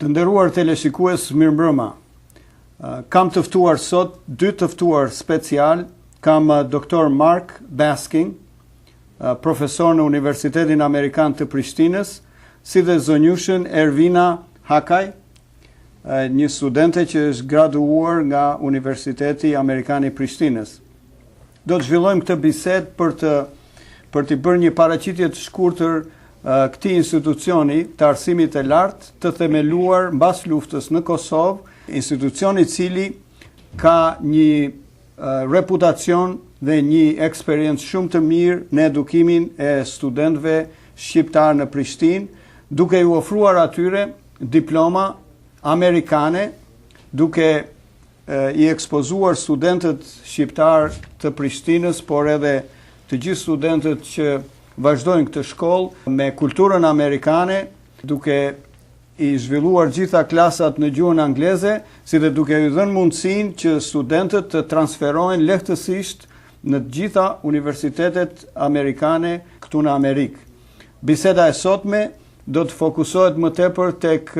Të nderuar teleshikues, mirëmbrëma. Kam të ftuar sot dy të ftuar special. Kam Dr. Mark Basking, profesor në Universitetin Amerikan të Prishtinës, si dhe zonjushën Ervina Hakaj, një studente që është graduar nga Universiteti Amerikan i Prishtinës. Do të zhvillojmë këtë bisedë për të bërë një paraqitje të shkurtër këtij institucioni të arsimit të lartë të themeluar mbas luftës në Kosovë, institucioni i cili ka një reputacion dhe një eksperiencë shumë të mirë në edukimin e studentëve shqiptar në Prishtinë, duke ju ofruar atyre diploma amerikane, duke i ekspozuar studentët shqiptar të Prishtinës, por edhe të gjithë studentët që vazhdojnë këtë shkollë me kulturën amerikane, duke i zhvilluar gjitha klasat në gjuhën angleze, si dhe duke i dhënë mundësinë që studentët të transferohen lehtësisht në gjitha universitetet amerikane këtu në Amerikë. Biseda e sotme do të fokusohet më tepër tek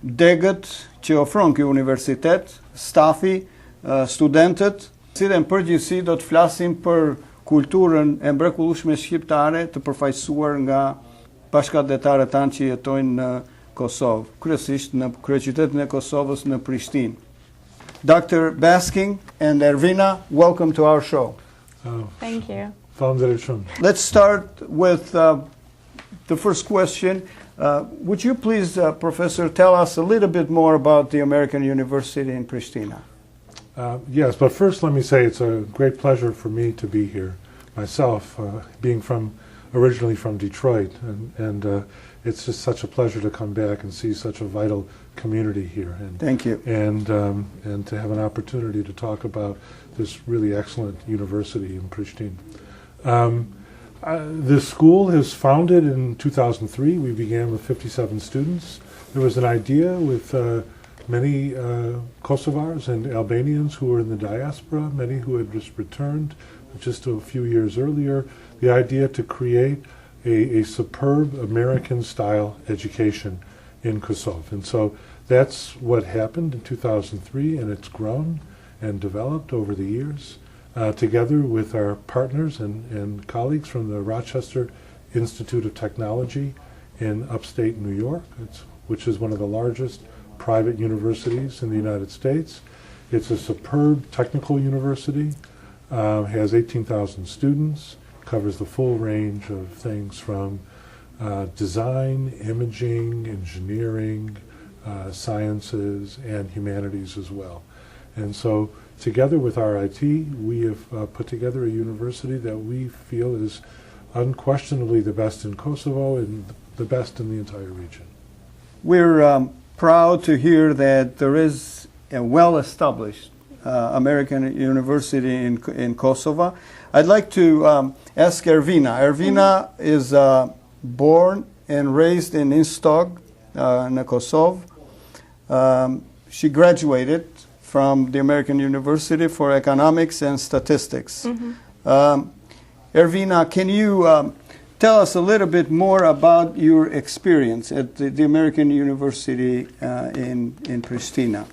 degët që ofron ky universitet, stafi, studentët, si dhe në përgjithësi do të flasim për kulturën e mrekullueshme shqiptare të përfaqësuar nga bashkëdhetarët tanë që jetojnë në Kosovë, kryesisht në kryeqytetin e Kosovës në Prishtinë. Dr. Basking and Ervina, welcome to our show. Thank you. Let's start with the first question. Would you please, Professor, tell us a little bit more about the American University in Pristina? Yes, but first let me say it's a great pleasure for me to be here myself, being originally from Detroit, and it's just such a pleasure to come back and see such a vital community here. And, thank you. And to have an opportunity to talk about this really excellent university in Pristina. This school is founded in 2003. We began with 57 students. There was an idea with many Kosovars and Albanians who were in the diaspora, many who had just returned just a few years earlier, the idea to create a superb American-style education in Kosovo. And so that's what happened in 2003, and it's grown and developed over the years, together with our partners and colleagues from the Rochester Institute of Technology in upstate New York, which is one of the largest private universities in the United States. It's a superb technical university, has 18,000 students, covers the full range of things from design, imaging, engineering, sciences, and humanities as well. And so together with RIT, we have put together a university that we feel is unquestionably the best in Kosovo and the best in the entire region. We're proud to hear that there is a well-established American university in Kosovo. I'd like to ask Ervina. Ervina is born and raised in Istog, in Kosovo. She graduated from the American University for Economics and Statistics. Ervina, can you tell us a little bit more about your experience at the American University in Pristina,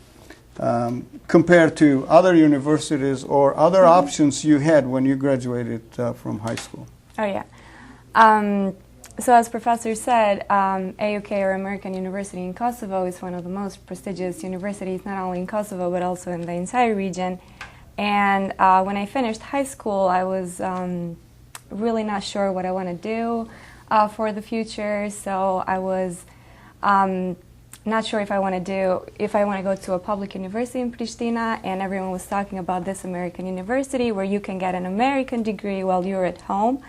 compared to other universities or other options you had when you graduated from high school? Oh, yeah. So as Professor said, AUK, or American University in Kosovo, is one of the most prestigious universities, not only in Kosovo, but also in the entire region. And when I finished high school, I was really not sure what I want to do for the future, so I was not sure if I want to go to a public university in Pristina, and everyone was talking about this American university where you can get an American degree while you're at home.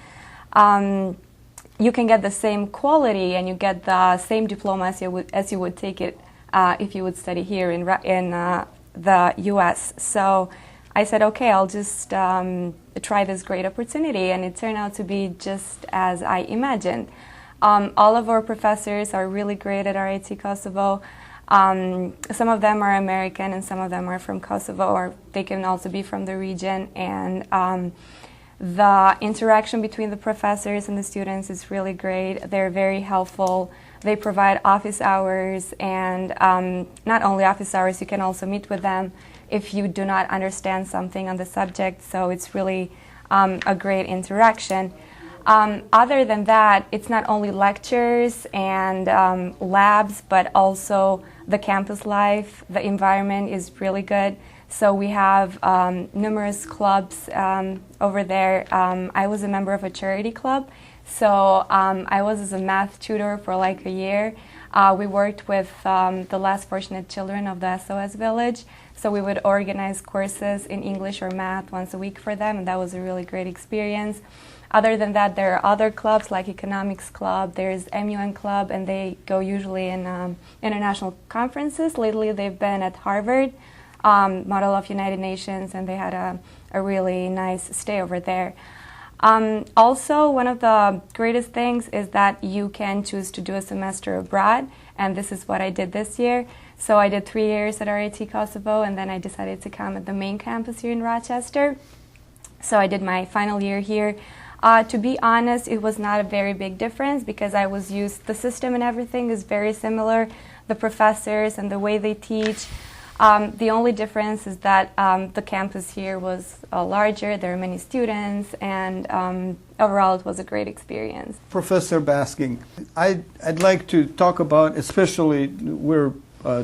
You can get the same quality and you get the same diploma as you would take it if you would study here in the US. So I said, okay, I'll just try this great opportunity, and it turned out to be just as I imagined. All of our professors are really great at RIT Kosovo. Some of them are American and some of them are from Kosovo, or they can also be from the region. And the interaction between the professors and the students is really great. They're very helpful. They provide office hours, and not only office hours, you can also meet with them if you do not understand something on the subject. So it's really a great interaction. Other than that, it's not only lectures and labs, but also the campus life. The environment is really good. So we have numerous clubs over there. I was a member of a charity club. So I was as a math tutor for like a year. We worked with the less fortunate children of the SOS village. So we would organize courses in English or math once a week for them, and that was a really great experience. Other than that, there are other clubs like Economics Club, there's MUN Club, and they go usually in international conferences. Lately they've been at Harvard, Model of United Nations, and they had a really nice stay over there. Also, one of the greatest things is that you can choose to do a semester abroad, and this is what I did this year. So I did 3 years at RIT Kosovo, and then I decided to come at the main campus here in Rochester. So I did my final year here. To be honest, it was not a very big difference because I was used, the system and everything is very similar, the professors and the way they teach. The only difference is that the campus here was larger, there are many students, and overall it was a great experience. Professor Basking, I'd like to talk about, especially we're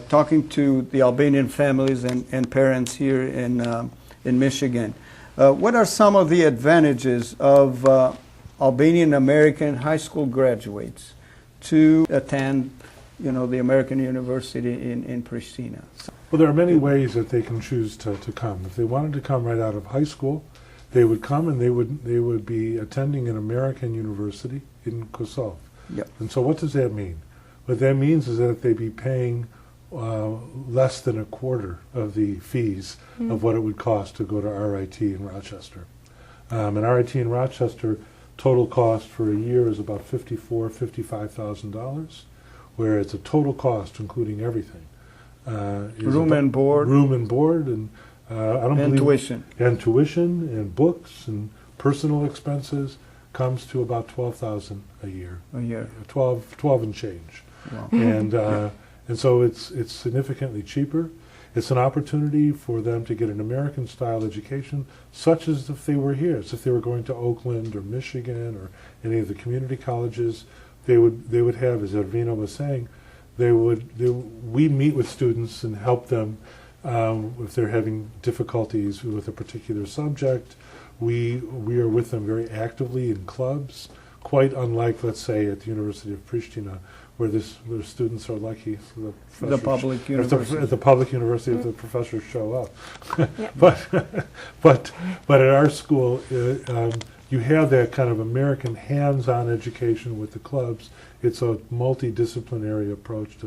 talking to the Albanian families and parents here in Michigan. What are some of the advantages of Albanian American high school graduates to attend, the American University in Pristina? Well, there are many ways that they can choose to come. If they wanted to come right out of high school, they would come and they would be attending an American university in Kosovo. Yep. And so what does that mean? What that means is that they'd be paying less than a quarter of the fees of what it would cost to go to RIT in Rochester. And RIT in Rochester, total cost for a year is about $55,000, whereas the total cost, including everything, is room and board, and and tuition, and books and personal expenses comes to about $12,000 a year. 12 and change. Wow. And so it's significantly cheaper. It's an opportunity for them to get an American-style education, such as if they were here, as if they were going to Oakland or Michigan or any of the community colleges. They would have, as Ervina was saying, we meet with students and help them if they're having difficulties with a particular subject. We are with them very actively in clubs, quite unlike, let's say, at the University of Pristina, where students are lucky the public university. At the public university if the professors show up. but at our school, you have that kind of American hands-on education with the clubs. It's a multidisciplinary approach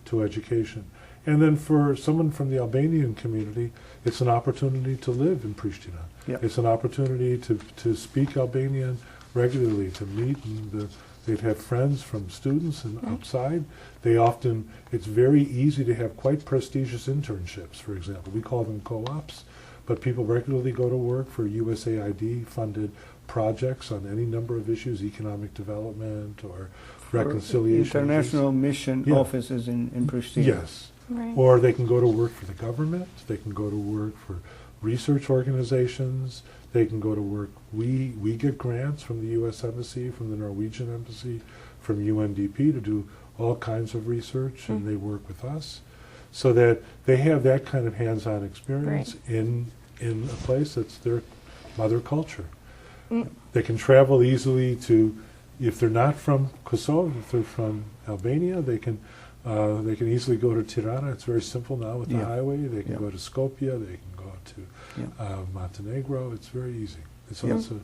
to education. And then for someone from the Albanian community, it's an opportunity to live in Pristina. Yep. It's an opportunity to speak Albanian regularly, to meet, and they'd have friends from students and outside. It's very easy to have quite prestigious internships, for example. We call them co-ops, but people regularly go to work for USAID-funded projects on any number of issues, economic development or reconciliation. International mission offices in Pristina. Yes. Right. Or they can go to work for the government. They can go to work for research organizations. They can go to work. We get grants from the U.S. Embassy, from the Norwegian Embassy, from UNDP to do all kinds of research, and they work with us, so that they have that kind of hands-on experience in a place that's their mother culture. They can travel easily to, if they're not from Kosovo, if they're from Albania, they can easily go to Tirana. It's very simple now with the highway. They can go to Skopje. They can go to Montenegro. It's very easy. It's also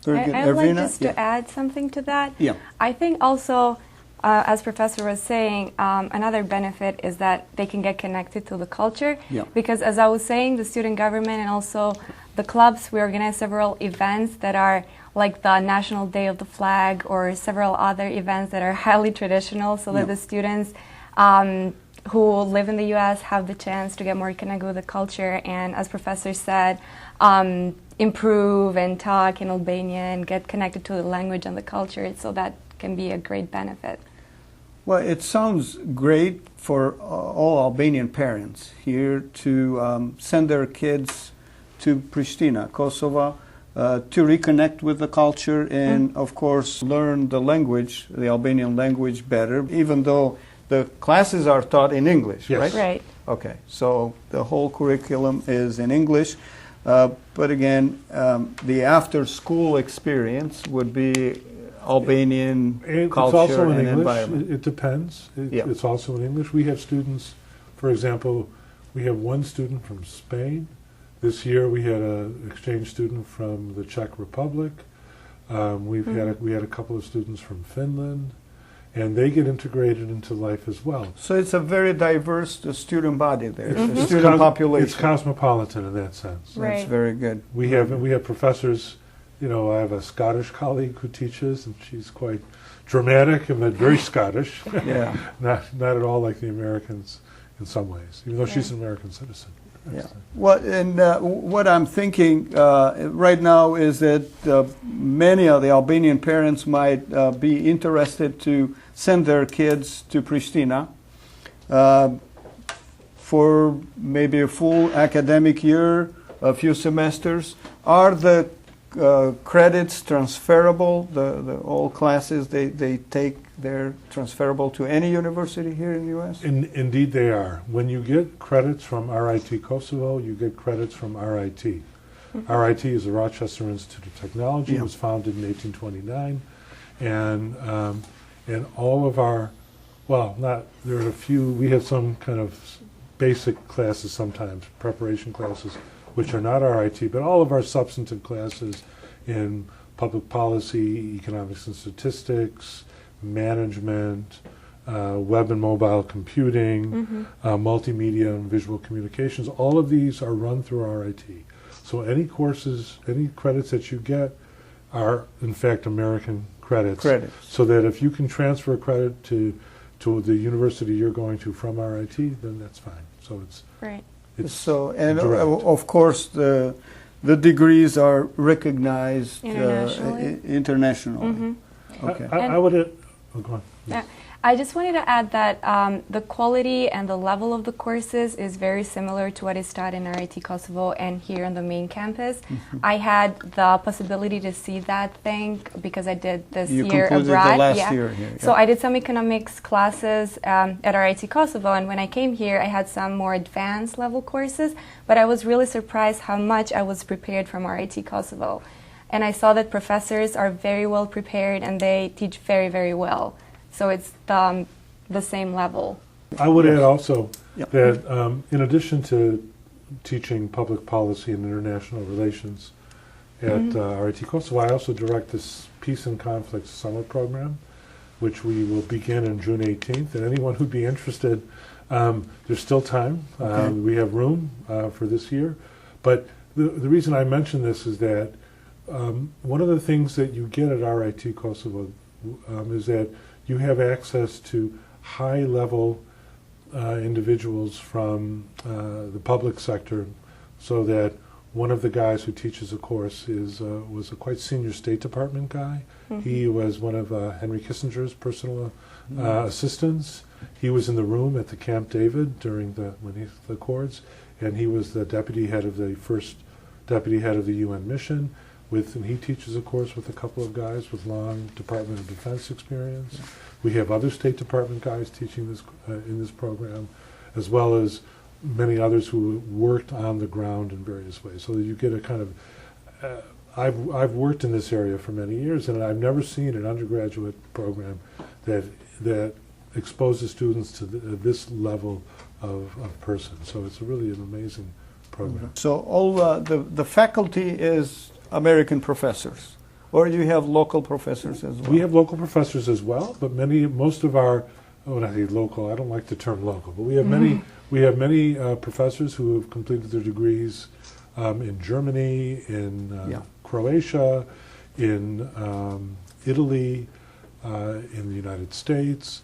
very good. I'd like just to add something to that. Yeah. I think also, as Professor was saying, another benefit is that they can get connected to the culture. Yeah. Because as I was saying, the student government and also the clubs, we organize several events that are like the National Day of the Flag or several other events that are highly traditional, so that the students who live in the U.S. have the chance to get more connected with the culture and, as Professor said, improve and talk in Albanian, get connected to the language and the culture, so that can be a great benefit. Well, it sounds great for all Albanian parents here to send their kids to Pristina, Kosovo, to reconnect with the culture and, of course, learn the language, the Albanian language better, even though the classes are taught in English, Yes. right? Right. Okay, so the whole curriculum is in English, but again, the after-school experience would be Albanian And culture it's also in and English. environment. It depends. Yeah. It's also in English. We have students, for example, we have one student from Spain. This year we had an exchange student from the Czech Republic. We had a couple of students from Finland, and they get integrated into life as well. So it's a very diverse student body there, the It's student It's population. cosmopolitan in that sense. Right. That's very good. We have professors. You know, I have a Scottish colleague who teaches, and she's quite dramatic and very Scottish. Yeah. not at all like the Americans in some ways, even though she's an American citizen. Yeah. Well, and what I'm thinking right now is that many of the Albanian parents might be interested to send their kids to Pristina for maybe a full academic year, a few semesters. Are the credits transferable? The all classes they take, they're transferable to any university here in the U.S.? Indeed they are. When you get credits from RIT Kosovo, you get credits from RIT. RIT is the Rochester Institute of Technology. Yeah. It was founded in 1829. And all of our, well, there are a few, we have some kind of basic classes sometimes, preparation classes, which are not RIT, but all of our substantive classes in public policy, economics and statistics, management, web and mobile computing, multimedia and visual communications, all of these are run through RIT. So any courses, any credits that you get are in fact American credits. So that if you can transfer credit to the university you're going to from RIT, then that's fine. So it's Right. So, and direct. of course, the degrees are recognized Internationally. internationally. Okay. I would. Oh, go on. Yeah. I just wanted to add that the quality and the level of the courses is very similar to what is taught in RIT Kosovo and here on the main campus. I had the possibility to see that thing because I did this You year concluded abroad. the last year here. So I did some economics classes at RIT Kosovo, and when I came here, I had some more advanced level courses, but I was really surprised how much I was prepared from RIT Kosovo. And I saw that professors are very well prepared and they teach very, very well. So it's the same level. I would add also Yep. that in addition to teaching public policy and international relations at RIT Kosovo, I also direct this Peace and Conflict Summer Program, which we will begin on June 18th. And anyone who'd be interested, there's still time. Okay. We have room for this year. But the reason I mention this is that one of the things that you get at RIT Kosovo is that you have access to high-level individuals from the public sector, so that one of the guys who teaches a course was a quite senior State Department guy. He was one of Henry Kissinger's personal assistants. He was in the room at the Camp David during the Accords, and he was the deputy head of the first deputy head of the UN mission. And he teaches a course with a couple of guys with long Department of Defense experience. We have other State Department guys teaching this in this program, as well as many others who worked on the ground in various ways. So that you get a kind of, I've worked in this area for many years, and I've never seen an undergraduate program that exposes students to this level of person. So it's really an amazing program. So all the faculty is American professors, or you have local professors as well? We have local professors as well, but most of our, when I say local, I don't like the term local, but we have many professors who have completed their degrees in Germany, in Croatia, in Italy, in the United States.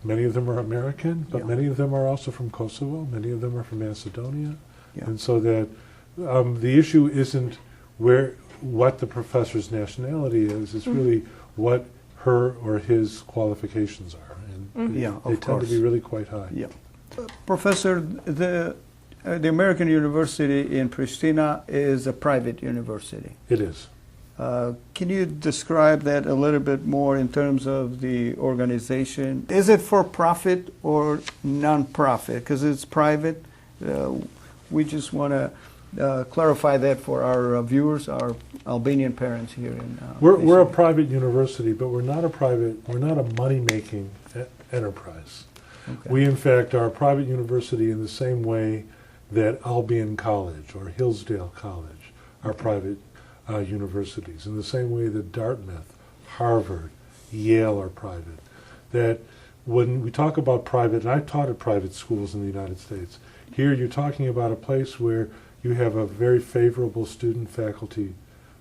Many of them are American, but many of them are also from Kosovo. Many of them are from Macedonia, and so that the issue isn't what the professor's nationality is. It's really her or his qualifications are. And Yeah, they of tend course. to be really quite high. Yeah. Professor, the American University in Pristina is a private university. It is. Can you describe that a little bit more in terms of the organization? Is it for profit or non-profit? Because it's private. We just want to clarify that for our viewers, our Albanian parents here in. We're a private university, but we're not a money-making enterprise. Okay. We, in fact, are a private university in the same way that Albion College or Hillsdale College are private universities, in the same way that Dartmouth, Harvard, Yale are private. That when we talk about private, and I've taught at private schools in the United States, here you're talking about a place where you have a very favorable student-faculty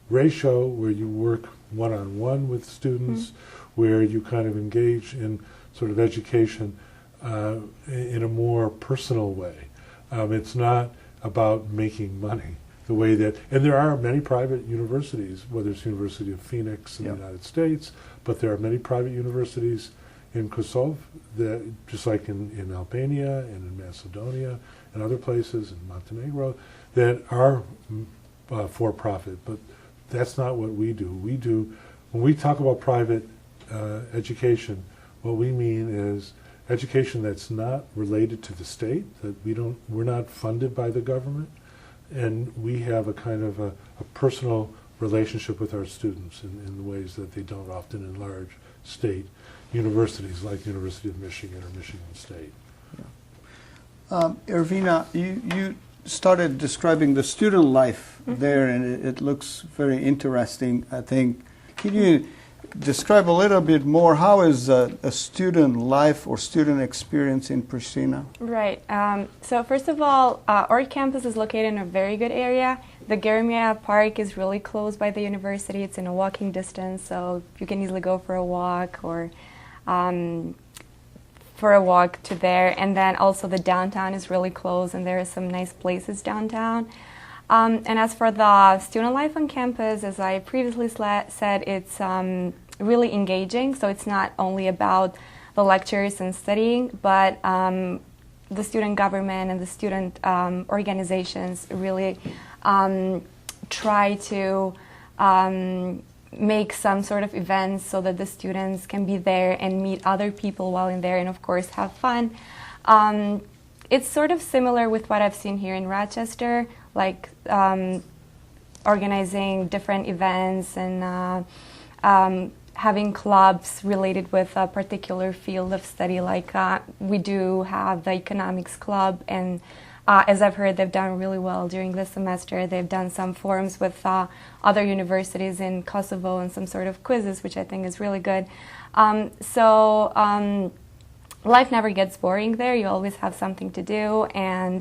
ratio, where you work one-on-one with students, where you kind of engage in sort of education in a more personal way. It's not about making money the way that, and there are many private universities, whether it's University of Phoenix in the United States, but there are many private universities in Kosovo, that, just like in Albania and in Macedonia and other places, in Montenegro, that are for-profit. But that's not what we do. When we talk about private education, what we mean is education that's not related to the state, that we're not funded by the government, and we have a kind of a personal relationship with our students in ways that they don't often in large state universities like University of Michigan or Michigan State. Ervina, you started describing the student life there, and it looks very interesting, I think. Can you describe a little bit more, how is a student life or student experience in Pristina? Right. So first of all, our campus is located in a very good area. The Germia Park is really close by the university. It's in a walking distance, so you can easily go for a walk or to there. And then also the downtown is really close, and there are some nice places downtown. And as for the student life on campus, as I previously said, it's really engaging. So it's not only about the lectures and studying, but the student government and the student organizations really try to make some sort of events so that the students can be there and meet other people while in there, and of course have fun. It's sort of similar with what I've seen here in Rochester, like organizing different events and having clubs related with a particular field of study. Like we do have the economics club, and as I've heard, they've done really well during this semester. They've done some forums with other universities in Kosovo and some sort of quizzes, which I think is really good. Life never gets boring there. You always have something to do, and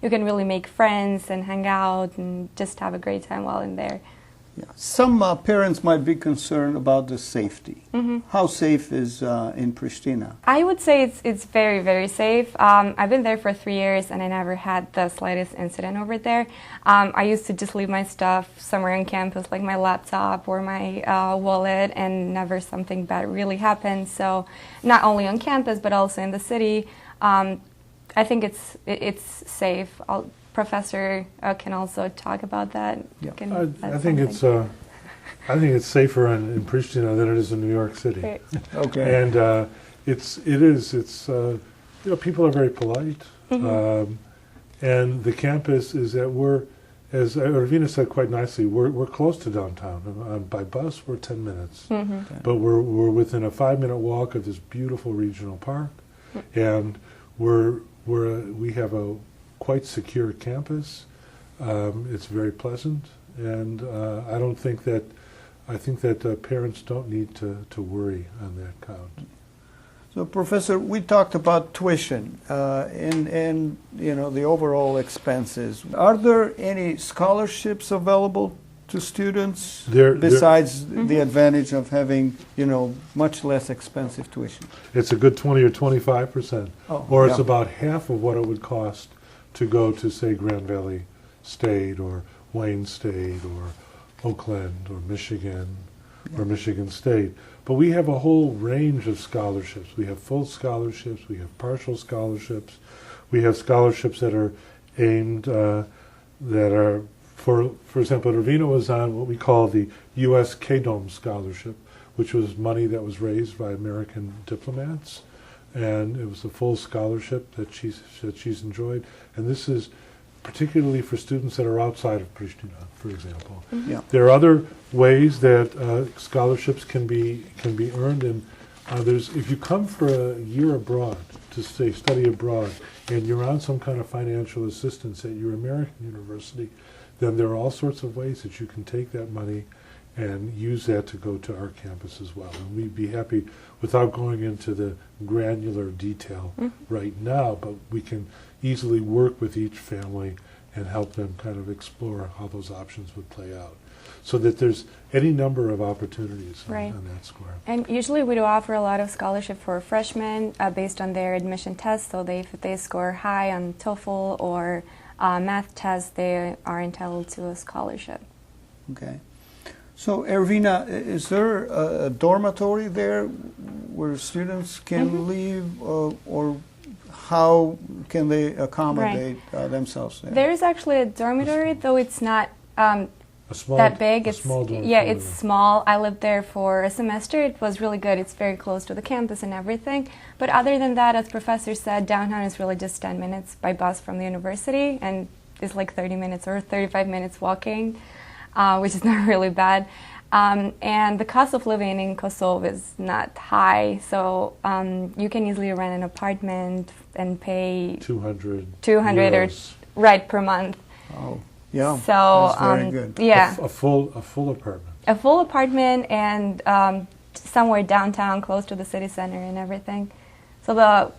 you can really make friends and hang out and just have a great time while in there. Yeah. Some parents might be concerned about the safety. How safe is in Pristina? I would say it's very, very safe. I've been there for 3 years, and I never had the slightest incident over there. I used to just leave my stuff somewhere on campus, like my laptop or my wallet, and never something bad really happened. So not only on campus, but also in the city, I think it's safe. Professor can also talk about that. Yeah. I think it's safer in Pristina than it is in New York City. Right. Okay. And people are very polite, and the campus is that we're, as Ervina said quite nicely, we're close to downtown. By bus, we're 10 minutes, but we're within a 5-minute walk of this beautiful regional park, and we have a quite secure campus. It's very pleasant, and I think that parents don't need to worry on that count. So, Professor, we talked about tuition and the overall expenses. Are there any scholarships available to students besides the advantage of having much less expensive tuition? It's a good 20 or 25%, or it's about half of what it would cost to go to, say, Grand Valley State or Wayne State or Oakland or Michigan or Michigan State. But we have a whole range of scholarships. We have full scholarships, we have partial scholarships, we have scholarships that are aimed, that are, for example, Ravina was on what we call the U.S. KDOM scholarship, which was money that was raised by American diplomats, and it was a full scholarship that she's enjoyed. And this is particularly for students that are outside of Pristina, for example. Mm-hmm. Yeah. There are other ways that scholarships can be earned, and if you come for a year abroad to study abroad, and you're on some kind of financial assistance at your American university, then there are all sorts of ways that you can take that money and use that to go to our campus as well. And we'd be happy, without going into the granular detail right now, but we can easily work with each family and help them kind of explore how those options would play out. So that there's any number of opportunities on that square. And usually we do offer a lot of scholarship for freshmen based on their admission test. So if they score high on TOEFL or math test, they are entitled to a scholarship. Okay. So, Ervina, is there a dormitory there where students can live, or how can they accommodate themselves there? There is actually a dormitory, though it's not Small, that big. It's small yeah, it's small. I lived there for a semester. It was really good. It's very close to the campus and everything. But other than that, as Professor said, downtown is really just 10 minutes by bus from the university, and it's like 30 minutes or 35 minutes walking, which is not really bad. And the cost of living in Kosovo is not high, so you can easily rent an apartment and pay 200 euros. Or per month. Oh. Yeah, so that's very good. Yeah, a full apartment. A full apartment and somewhere downtown, close to the city center and everything. So the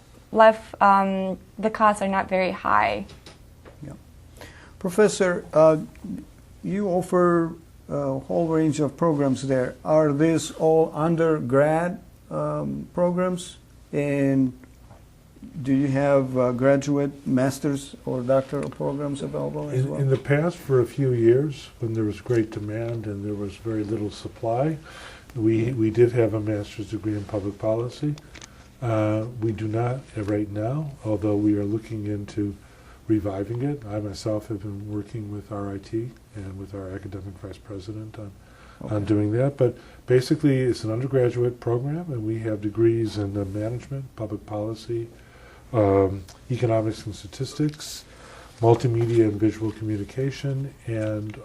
costs are not very high. Yeah, Professor, you offer a whole range of programs there. Are these all undergrad programs, and do you have graduate, master's, or doctoral programs available as well? In the past, for a few years, when there was great demand and there was very little supply, we did have a master's degree in public policy. We do not right now, although we are looking into reviving it. I myself have been working with RIT and with our academic vice president on doing that. But basically, it's an undergraduate program, and we have degrees in management, public policy, economics and statistics, multimedia and visual communication, and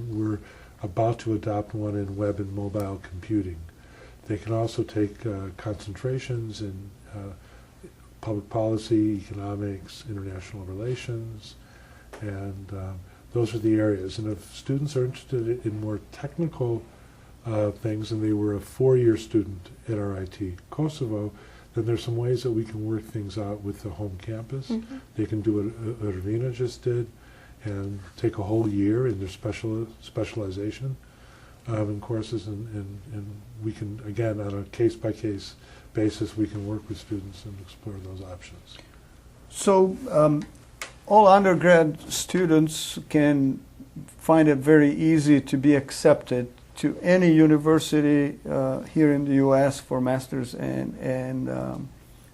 we're about to adopt one in web and mobile computing. They can also take concentrations in public policy, economics, international relations, and those are the areas. And if students are interested in more technical things, and they were a 4-year student at RIT Kosovo, then there's some ways that we can work things out with the home campus. They can do what Ravina just did and take a whole year in their specialization in courses, and we can, again, on a case-by-case basis, we can work with students and explore those options. So all undergrad students can find it very easy to be accepted to any university here in the U.S. for master's and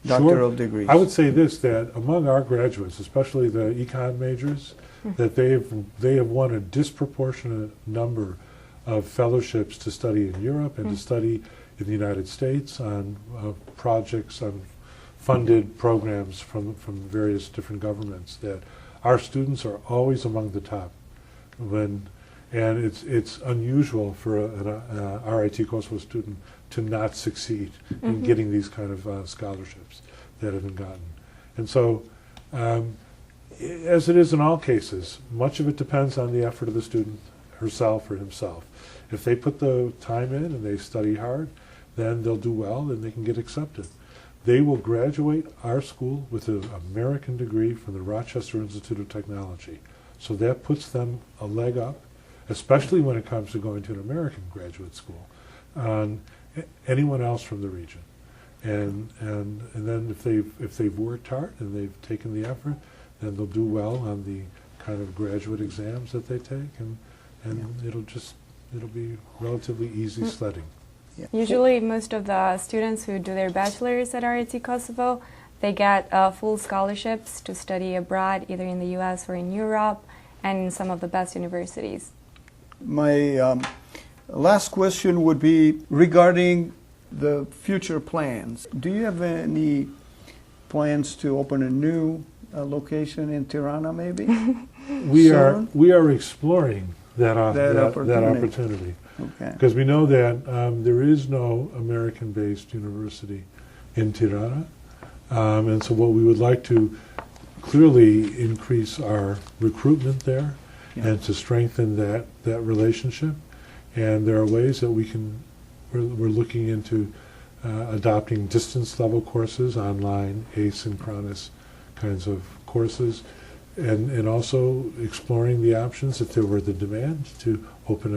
doctoral degrees. I would say this, that among our graduates, especially the econ majors, that they have won a disproportionate number of fellowships to study in Europe and to study in the United States on projects, on funded programs from various different governments, that our students are always among the top. And it's unusual for an RIT Kosovo student to not succeed in getting these kind of scholarships that have been gotten. And so, as it is in all cases, much of it depends on the effort of the student herself or himself. If they put the time in and they study hard, then they'll do well and they can get accepted. They will graduate our school with an American degree from the Rochester Institute of Technology. So that puts them a leg up, especially when it comes to going to an American graduate school, on anyone else from the region. And then if they've worked hard and they've taken the effort, then they'll do well on the kind of graduate exams that they take, and it'll be relatively easy sledding. Yeah. Usually, most of the students who do their bachelor's at RIT Kosovo, they get full scholarships to study abroad, either in the U.S. or in Europe, and in some of the best universities. My last question would be regarding the future plans. Do you have any plans to open a new location in Tirana, maybe? We are exploring that opportunity. Okay. Because we know that there is no American-based university in Tirana, and so what we would like to clearly increase our recruitment there, and to strengthen that relationship. And there are ways that we're looking into adopting distance level courses, online, asynchronous kinds of courses, and also exploring the options, if there were the demand, to open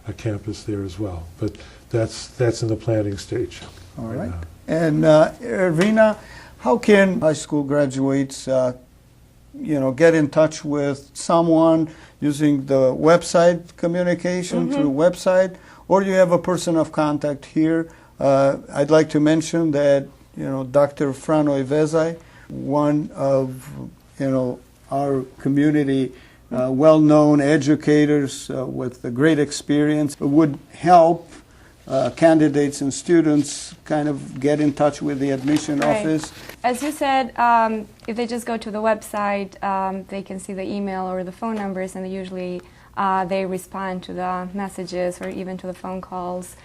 a campus there as well. But that's in the planning stage. All right. Now. And Ervina, how can high school graduates get in touch with someone using the website communication through website, or do you have a person of contact here? I'd like to mention that Dr. Frano Ivezaj, one of our community well-known educators with a great experience, would help candidates and students kind of get in touch with the admission office. As you said, if they just go to the website, they can see the email or the phone numbers, and usually they respond to the messages or even to the phone calls.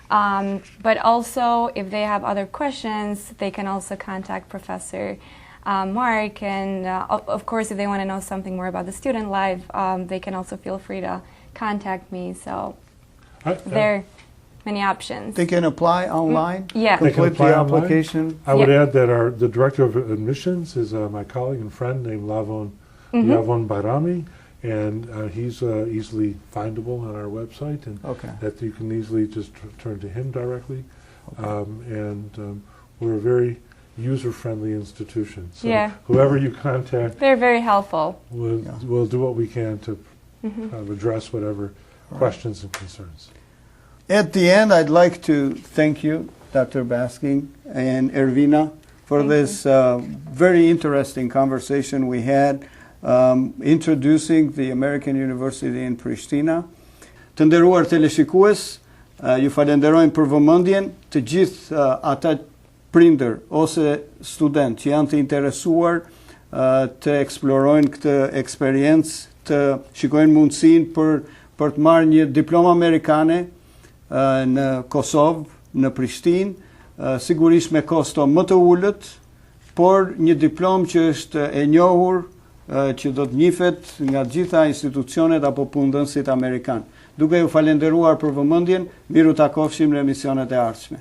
But also, if they have other questions, they can also contact Professor Mark, and of course, if they want to know something more about the student life, they can also feel free to contact me. So there are many options. They can apply online? Yeah. They can apply the application? Online. I would add that the director of admissions is my colleague and friend named Lavon Bayrami, and he's easily findable on our website, and that you can easily just turn to him directly. We're a very user-friendly institution. So whoever you contact, they're very helpful. We'll do what we can to kind of address whatever questions and concerns. At the end, I'd like to thank you, Dr. Basking and Ervina, for this very interesting conversation we had, introducing the American University in Pristina. Të nderuar teleshikues, ju falenderojmë për vëmendjen, të gjithë ata prindër ose student që janë të interesuar të eksplorojnë këtë eksperiencë, të shikojnë mundësinë për të marrë një diplomë amerikane në Kosovë, në Prishtinë, sigurisht me kosto më të ulët, por një diplomë që është e njohur, që do të njihet nga gjitha institucionet apo punëdhënësit amerikanë. Duke ju falenderuar për vëmendjen, miru takofshim në emisionet e ardhshme.